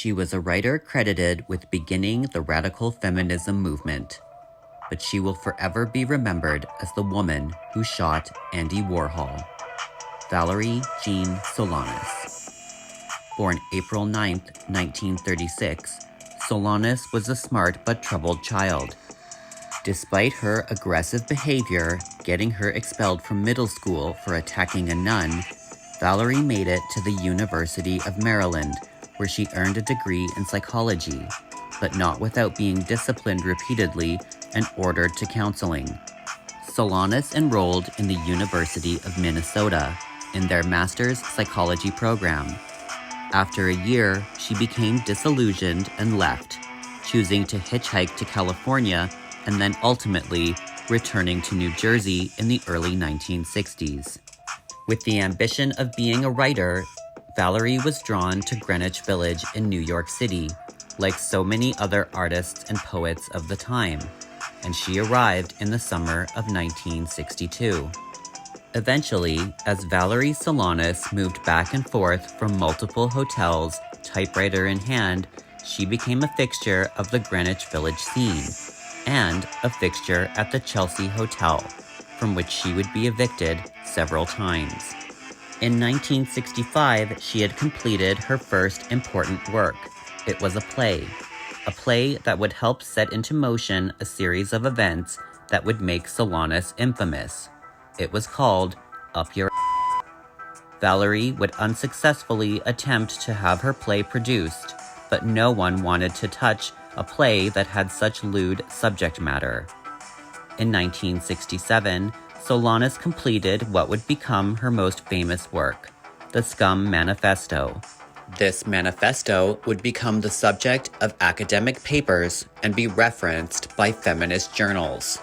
She was a writer credited with beginning the radical feminism movement, but she will forever be remembered as the woman who shot Andy Warhol. Valerie Jean Solanas. Born April 9, 1936, Solanas was a smart but troubled child. Despite her aggressive behavior getting her expelled from middle school for attacking a nun, Valerie made it to the University of Maryland, where she earned a degree in psychology, but not without being disciplined repeatedly and ordered to counseling. Solanas enrolled in the University of Minnesota in their master's psychology program. After a year, she became disillusioned and left, choosing to hitchhike to California and then ultimately returning to New Jersey in the early 1960s. With the ambition of being a writer, Valerie was drawn to Greenwich Village in New York City, like so many other artists and poets of the time, and she arrived in the summer of 1962. Eventually, as Valerie Solanas moved back and forth from multiple hotels, typewriter in hand, she became a fixture of the Greenwich Village scene, and a fixture at the Chelsea Hotel, from which she would be evicted several times. In 1965, she had completed her first important work. It was a play that would help set into motion a series of events that would make Solanas infamous. It was called Up Your Ass. Valerie would unsuccessfully attempt to have her play produced, but no one wanted to touch a play that had such lewd subject matter. In 1967, Solanas completed what would become her most famous work, the SCUM manifesto. This manifesto would become the subject of academic papers and be referenced by feminist journals.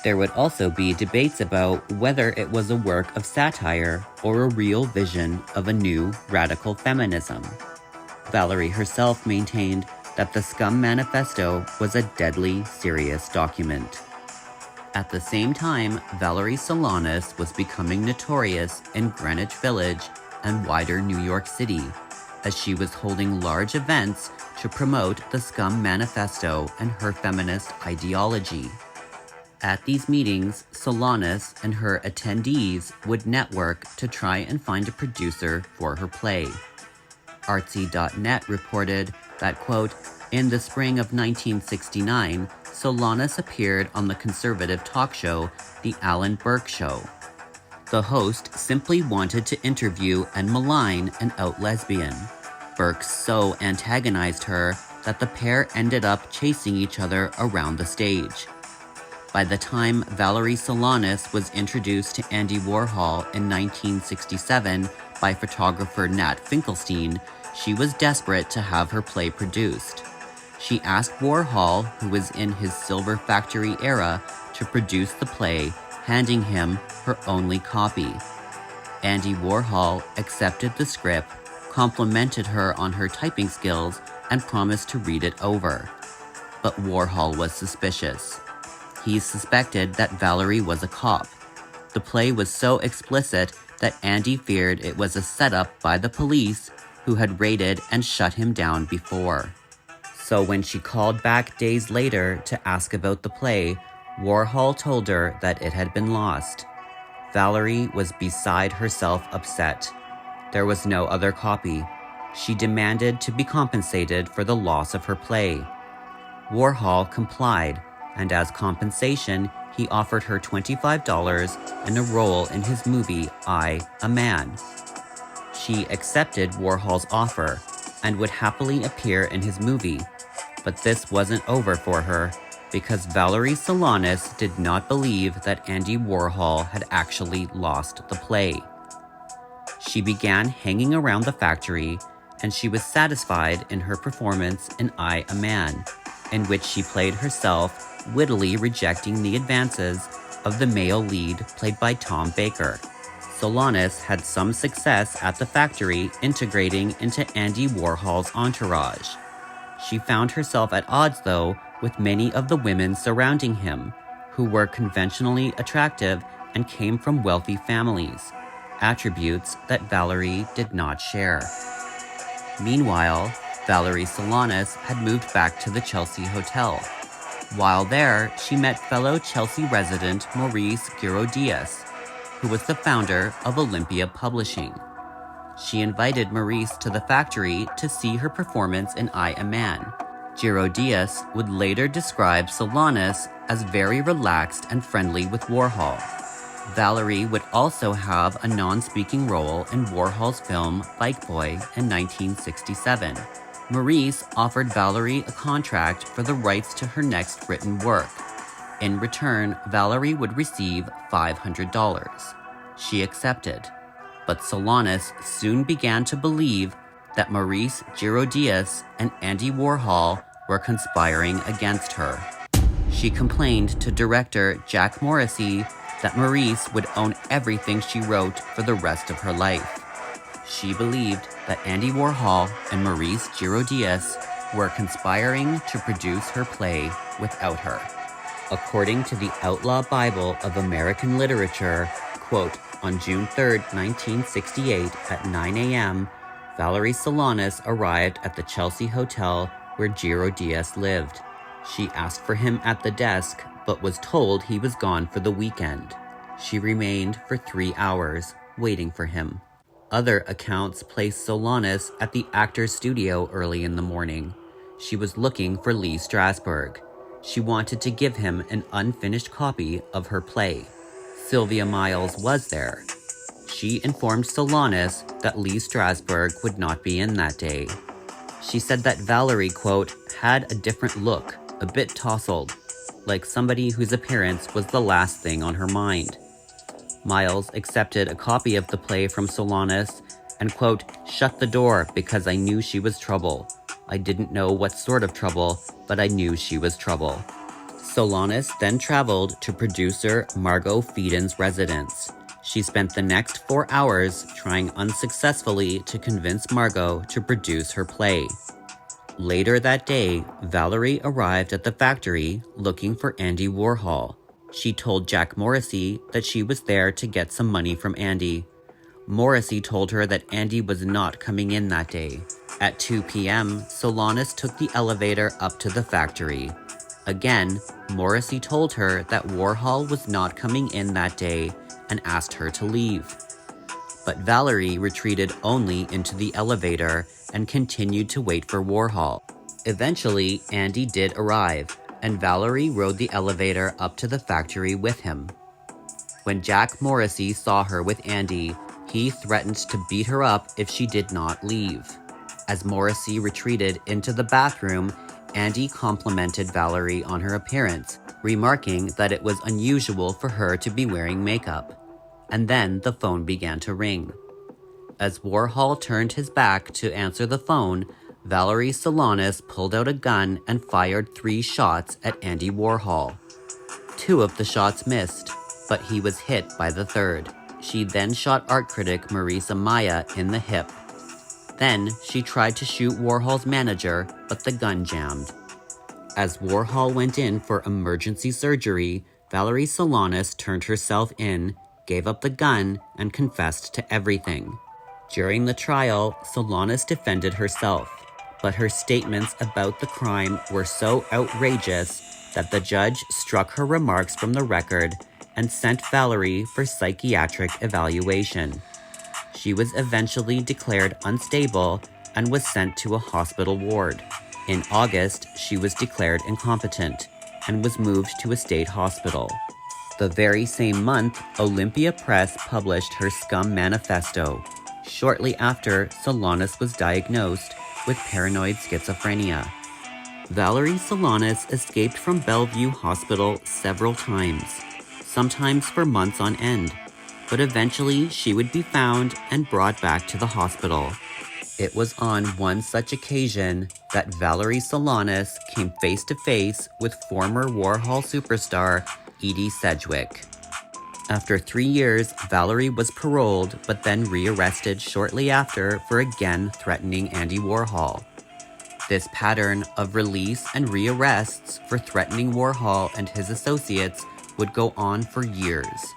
There would also be debates about whether it was a work of satire or a real vision of a new radical feminism. Valerie herself maintained that the SCUM manifesto was a deadly serious document. At the same time, Valerie Solanas was becoming notorious in Greenwich Village and wider New York City, as she was holding large events to promote the SCUM manifesto and her feminist ideology. At these meetings, Solanas and her attendees would network to try and find a producer for her play. Artsy.net reported that, quote, in the spring of 1969, Solanas appeared on the conservative talk show, The Alan Burke Show. The host simply wanted to interview and malign an out lesbian. Burke so antagonized her that the pair ended up chasing each other around the stage. By the time Valerie Solanas was introduced to Andy Warhol in 1967 by photographer Nat Finkelstein, she was desperate to have her play produced. She asked Warhol, who was in his Silver Factory era, to produce the play, handing him her only copy. Andy Warhol accepted the script, complimented her on her typing skills, and promised to read it over. But Warhol was suspicious. He suspected that Valerie was a cop. The play was so explicit that Andy feared it was a setup by the police, who had raided and shut him down before. So when she called back days later to ask about the play, Warhol told her that it had been lost. Valerie was beside herself upset. There was no other copy. She demanded to be compensated for the loss of her play. Warhol complied, and as compensation, he offered her $25 and a role in his movie, I, a Man. She accepted Warhol's offer and would happily appear in his movie. But this wasn't over for her, because Valerie Solanas did not believe that Andy Warhol had actually lost the play. She began hanging around the factory, and she was satisfied in her performance in I, a Man, in which she played herself, wittily rejecting the advances of the male lead played by Tom Baker. Solanas had some success at the factory integrating into Andy Warhol's entourage. She found herself at odds, though, with many of the women surrounding him, who were conventionally attractive and came from wealthy families, attributes that Valerie did not share. Meanwhile, Valerie Solanas had moved back to the Chelsea hotel. While there, she met fellow Chelsea resident Maurice Girodias, who was the founder of Olympia Publishing. She invited Maurice to the factory to see her performance in I Am Man. Girodias would later describe Solanas as very relaxed and friendly with Warhol. Valerie would also have a non-speaking role in Warhol's film Bike Boy in 1967. Maurice offered Valerie a contract for the rights to her next written work. In return, Valerie would receive $500. She accepted, but Solanas soon began to believe that Maurice Girodias and Andy Warhol were conspiring against her. She complained to director Jack Morrissey that Maurice would own everything she wrote for the rest of her life. She believed that Andy Warhol and Maurice Girodias were conspiring to produce her play without her. According to the Outlaw Bible of American Literature, quote, on June 3, 1968 at 9 a.m., Valerie Solanas arrived at the Chelsea hotel where Girodias lived. She asked for him at the desk, but was told he was gone for the weekend. She remained for 3 hours, waiting for him. Other accounts placed Solanas at the actor's studio early in the morning. She was looking for Lee Strasberg. She wanted to give him an unfinished copy of her play. Sylvia Miles was there. She informed Solanas that Lee Strasberg would not be in that day. She said that Valerie, quote, had a different look, a bit tousled, like somebody whose appearance was the last thing on her mind. Miles accepted a copy of the play from Solanas and, quote, shut the door because I knew she was trouble. I didn't know what sort of trouble, but I knew she was trouble. Solanas then traveled to producer Margot Feden's residence. She spent the next 4 hours trying unsuccessfully to convince Margot to produce her play. Later that day, Valerie arrived at the factory looking for Andy Warhol. She told Jack Morrissey that she was there to get some money from Andy. Morrissey told her that Andy was not coming in that day. At 2 p.m., Solanas took the elevator up to the factory. Again, Morrissey told her that Warhol was not coming in that day and asked her to leave. But Valerie retreated only into the elevator and continued to wait for Warhol. Eventually, Andy did arrive, and Valerie rode the elevator up to the factory with him. When Jack Morrissey saw her with Andy, he threatened to beat her up if she did not leave. As Morrissey retreated into the bathroom, Andy complimented Valerie on her appearance, remarking that it was unusual for her to be wearing makeup. And then the phone began to ring. As Warhol turned his back to answer the phone, Valerie Solanas pulled out a gun and fired 3 shots at Andy Warhol. 2 of the shots missed, but he was hit by the 3rd. She then shot art critic Marisa Maya in the hip. Then she tried to shoot Warhol's manager, but the gun jammed. As Warhol went in for emergency surgery, Valerie Solanas turned herself in, gave up the gun, and confessed to everything. During the trial, Solanas defended herself, but her statements about the crime were so outrageous that the judge struck her remarks from the record and sent Valerie for psychiatric evaluation. She was eventually declared unstable and was sent to a hospital ward. In August, she was declared incompetent and was moved to a state hospital. The very same month, Olympia Press published her SCUM manifesto. Shortly after, Solanas was diagnosed with paranoid schizophrenia. Valerie Solanas escaped from Bellevue Hospital several times, sometimes for months on end, but eventually she would be found and brought back to the hospital. It was on one such occasion that Valerie Solanas came face to face with former Warhol superstar Edie Sedgwick. After 3 years, Valerie was paroled but then rearrested shortly after for again threatening Andy Warhol. This pattern of release and rearrests for threatening Warhol and his associates would go on for years.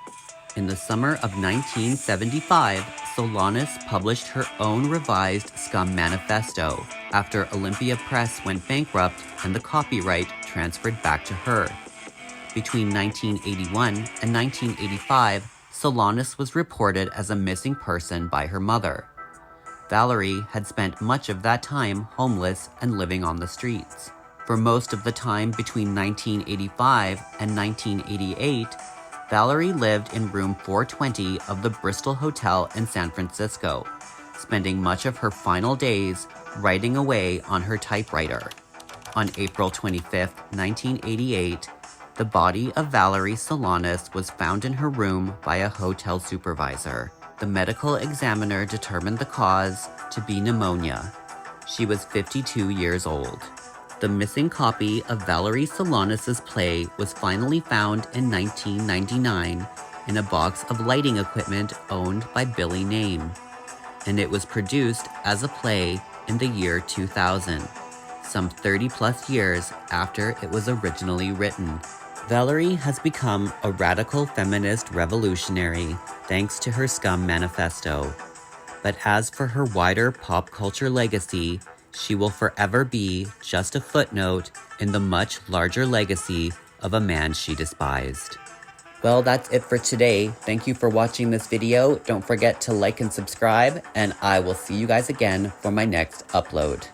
In the summer of 1975, Solanas published her own revised SCUM manifesto after Olympia Press went bankrupt and the copyright transferred back to her. Between 1981 and 1985, Solanas was reported as a missing person by her mother. Valerie had spent much of that time homeless and living on the streets. For most of the time between 1985 and 1988, Valerie lived in room 420 of the Bristol Hotel in San Francisco, spending much of her final days writing away on her typewriter. On April 25, 1988, the body of Valerie Solanas was found in her room by a hotel supervisor. The medical examiner determined the cause to be pneumonia. She was 52 years old. The missing copy of Valerie Solanas' play was finally found in 1999 in a box of lighting equipment owned by Billy Name, and it was produced as a play in the year 2000, some 30-plus years after it was originally written. Valerie has become a radical feminist revolutionary thanks to her SCUM manifesto. But as for her wider pop culture legacy, she will forever be just a footnote in the much larger legacy of a man she despised. Well, that's it for today. Thank you for watching this video. Don't forget to like and subscribe, and I will see you guys again for my next upload.